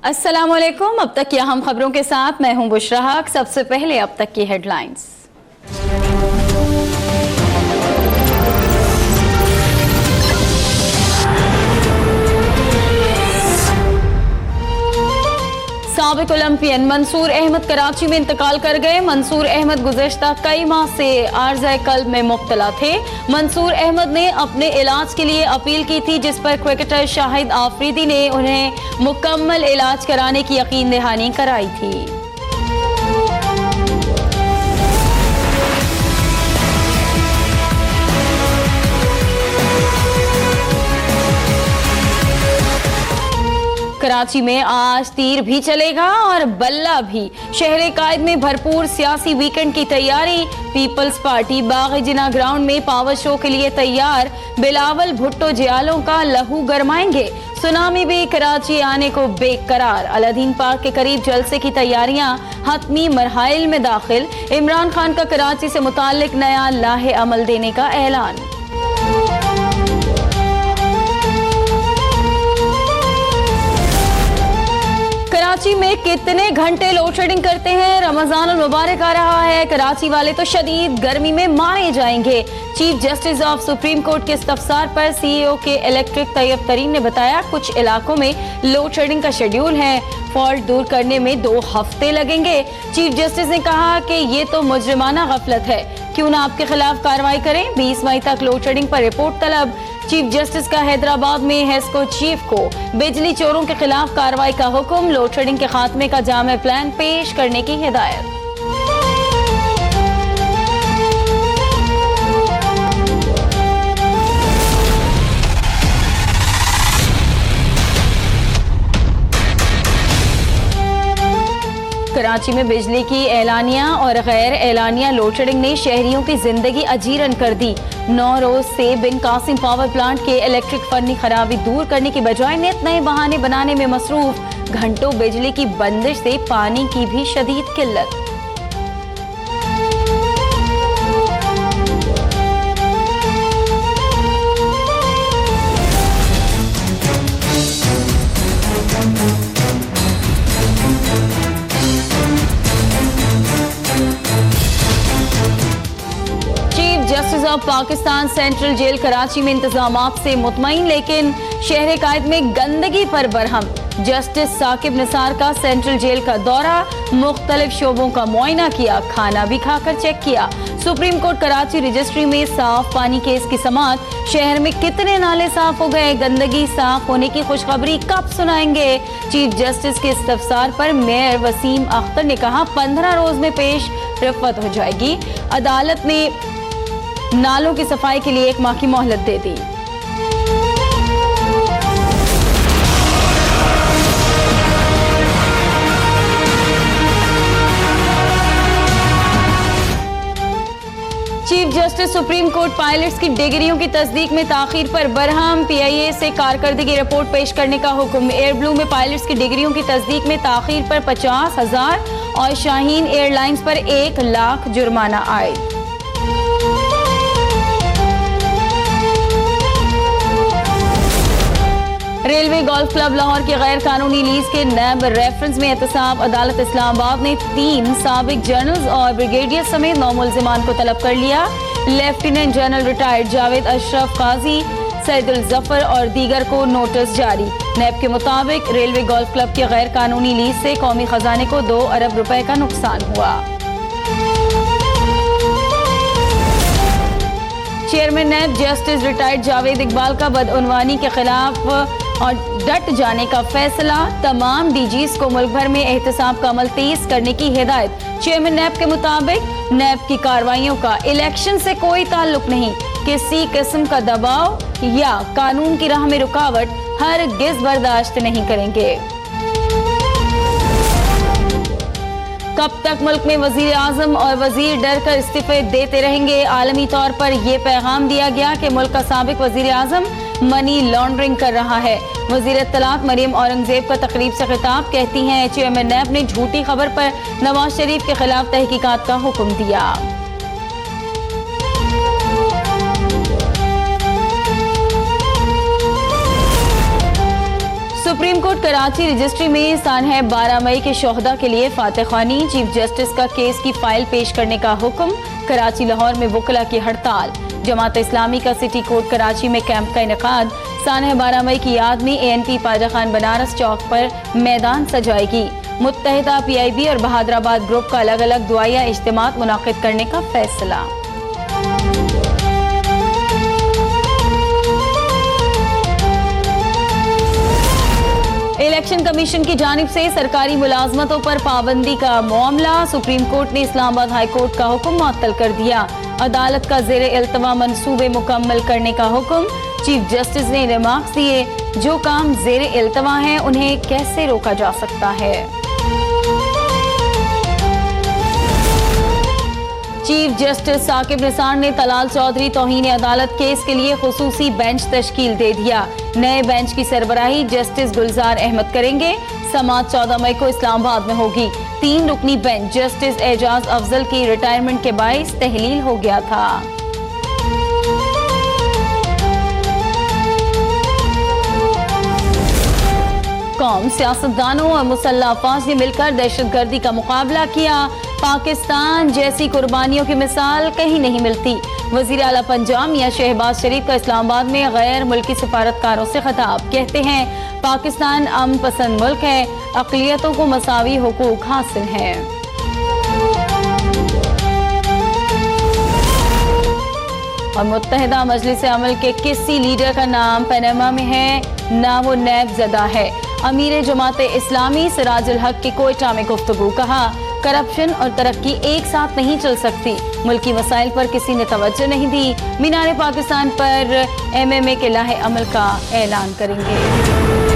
अस्सलामुअलैकुम। अब तक की अहम खबरों के साथ मैं हूं बुशरा हक। सबसे पहले अब तक की हेडलाइंस। साबिक ओलंपियन मंसूर अहमद कराची में इंतकाल कर गए। मंसूर अहमद गुज़श्ता कई माह से आर्ज़े क़ल्ब में मुब्तला थे। मंसूर अहमद ने अपने इलाज के लिए अपील की थी, जिस पर क्रिकेटर शाहिद आफरीदी ने उन्हें मुकम्मल इलाज कराने की यकीन दहानी कराई थी। कराची में आज तीर भी चलेगा और बल्ला भी। शहर कायद में भरपूर सियासी वीकेंड की तैयारी। पीपल्स पार्टी बाग जिना ग्राउंड में पावर शो के लिए तैयार। बिलावल भुट्टो जियालों का लहू गरमाएंगे। सुनामी भी कराची आने को बेकरार। अलादीन पार्क के करीब जलसे की तैयारियां हतमी मरहाइल में दाखिल। इमरान खान का कराची से मुताल्लिक नया लाहे अमल देने का ऐलान। कराची में कितने घंटे लोड शेडिंग करते हैं? रमजान मुबारक आ रहा है। कराची वाले तो शदीद गर्मी में मारे जाएंगे। Chief justice of supreme court के इस्तफसार पर सीईओ के इलेक्ट्रिक तैयब तरीन ने बताया, कुछ इलाकों में लोड शेडिंग का शेड्यूल है। फॉल्ट दूर करने में 2 हफ्ते लगेंगे। चीफ जस्टिस ने कहा कि ये तो मुजरिमाना गफलत है, क्यों ना आपके खिलाफ कार्रवाई करें। 20 मई तक लोड शेडिंग पर रिपोर्ट तलब। चीफ जस्टिस का हैदराबाद में हेस्को चीफ को बिजली चोरों के खिलाफ कार्रवाई का हुक्म। लोड शेडिंग के खात्मे का जामे प्लान पेश करने की हिदायत। कराची में बिजली की एलानिया और गैर एलानिया लोड शेडिंग ने शहरियों की जिंदगी अजीरन कर दी। 9 रोज से बिन कासिम पावर प्लांट के इलेक्ट्रिक फनी खराबी दूर करने की बजाय नित नए बहाने बनाने में मसरूफ। घंटों बिजली की बंदिश से पानी की भी शदीद किल्लत। पाकिस्तान सेंट्रल जेल कराची में इंतजामात से मुतमईन, लेकिन शहर कायद में गंदगी पर बरहम। जस्टिस साकिब निसार का सेंट्रल जेल का दौरा, मुख्तलिफ शोबों का मुआयना किया, खाना भी खाकर चेक किया। सुप्रीम कोर्ट कराची रजिस्ट्री में साफ पानी केस की समाअत। शहर में कितने नाले साफ हो गए? गंदगी साफ होने की खुशखबरी कब सुनाएंगे? चीफ जस्टिस के इस्तफसार पर मेयर वसीम अख्तर ने कहा, 15 रोज में पेश रफत हो जाएगी। अदालत ने नालों की सफाई के लिए 1 माह की मोहलत दे दी। Chief justice supreme court pilots की डिग्रियों की तस्दीक में ताखीर पर बरहम। पीआईए से कारकर्दगी रिपोर्ट पेश करने का हुक्म। एयर ब्लू में पायलट्स की डिग्रियों की तस्दीक में ताखीर पर 50,000 और शाहीन एयरलाइंस पर 1 लाख जुर्माना आयद। रेलवे गोल्फ क्लब लाहौर के गैर कानूनी लीज के नैब रेफरेंस में एहतसाब। अदालत इस्लामाबाद ने 3 साबिक जनरल्स और ब्रिगेडियर समेत 9 मुल्जिमान को तलब कर लिया। Lieutenant general retired Javed Ashraf, Qazi Saidul Zafar और दीगर को नोटिस जारी। नैब के मुताबिक रेलवे गोल्फ क्लब के गैर कानूनी लीज से कौमी खजाने को 2 अरब रुपए का नुकसान हुआ। Chairman NAB justice retired Javed Iqbal का बदउनवानी के खिलाफ और डट जाने का फैसला। तमाम डीजीज को मुल्क भर में एहतसाब का अमल तेज करने की हिदायत। चेयरमैन नैब के मुताबिक नैब की कार्रवाइयों का इलेक्शन से कोई ताल्लुक नहीं। किसी किस्म का दबाव या कानून की राह में रुकावट हरगिज़ बर्दाश्त नहीं करेंगे। कब तक मुल्क में वजीर आजम और वजीर डर कर इस्तीफे देते रहेंगे? आलमी तौर पर यह पैगाम दिया गया कि मुल्क का साबिक वजीर आजम मनी लॉन्ड्रिंग कर रहा है। वजीर इत्तलात मरियम औरंगजेब का तकरीब से खिताब, कहती हैं, चेयरमैन नैब ने झूठी खबर पर नवाज शरीफ के खिलाफ तहकीकात का हुक्म दिया। सुप्रीम कोर्ट कराची रजिस्ट्री में सानह 12 मई के शोहदा के लिए फातेखानी। चीफ जस्टिस का केस की फाइल पेश करने का हुक्म। कराची लाहौर में वकला की हड़ताल। जमात इस्लामी का सिटी कोर्ट कराची में कैंप का इनेकाद। सानह 12 मई की याद में ANP पाजा खान बनारस चौक पर मैदान सजाएगी। मुत्तहिदा PIB और बहादुराबाद ग्रुप का अलग अलग दुआया इज्तिमात मुनाकिद करने का फैसला। इलेक्शन कमीशन की जानिब से सरकारी मुलाजमतों पर पाबंदी का मामला। सुप्रीम कोर्ट ने इस्लामाबाद हाई कोर्ट का हुक्म मुअत्तल कर दिया। अदालत का ज़ेरे इल्तवा मंसूबे मुकम्मल करने का हुक्म। चीफ जस्टिस ने रिमार्क्स दिए, जो काम ज़ेरे इल्तवा हैं उन्हें कैसे रोका जा सकता है। चीफ जस्टिस साकिब निसार ने तलाल चौधरी तौहीन अदालत केस के लिए खुसूसी बेंच तश्कील दे दिया। नए बेंच की सरबराही जस्टिस गुलजार अहमद करेंगे। समाअत 14 मई को इस्लामाबाद में होगी। 3 रुकनी बेंच जस्टिस एजाज अफजल की रिटायरमेंट के बाइस तहलील हो गया था। कौम, सियासतदानों और मुसल्लह अफवाज ने मिलकर दहशतगर्दी का मुकाबला किया। पाकिस्तान जैसी कुर्बानियों की मिसाल कहीं नहीं मिलती। वजीर आला पंजाब मियां शहबाज शरीफ का इस्लामाबाद में गैर मुल्की सफारतकारों से खिताब। कहते हैं, पाकिस्तान अमन पसंद मुल्क है, अक़लियतों को मसावी हुकूक हासिल हैं। और मुत्तहिदा मजलिस अमल के किसी लीडर का नाम पनामा में है, ना वो नैब ज़दा है। अमीर जमात इस्लामी सिराजुल हक की कोयटा में गुफ्तगू। कहा, करप्शन और तरक्की एक साथ नहीं चल सकती। मुल्की मसाइल पर किसी ने तवज्जो नहीं दी। मीनार पाकिस्तान पर MMA के लाहे अमल का ऐलान करेंगे।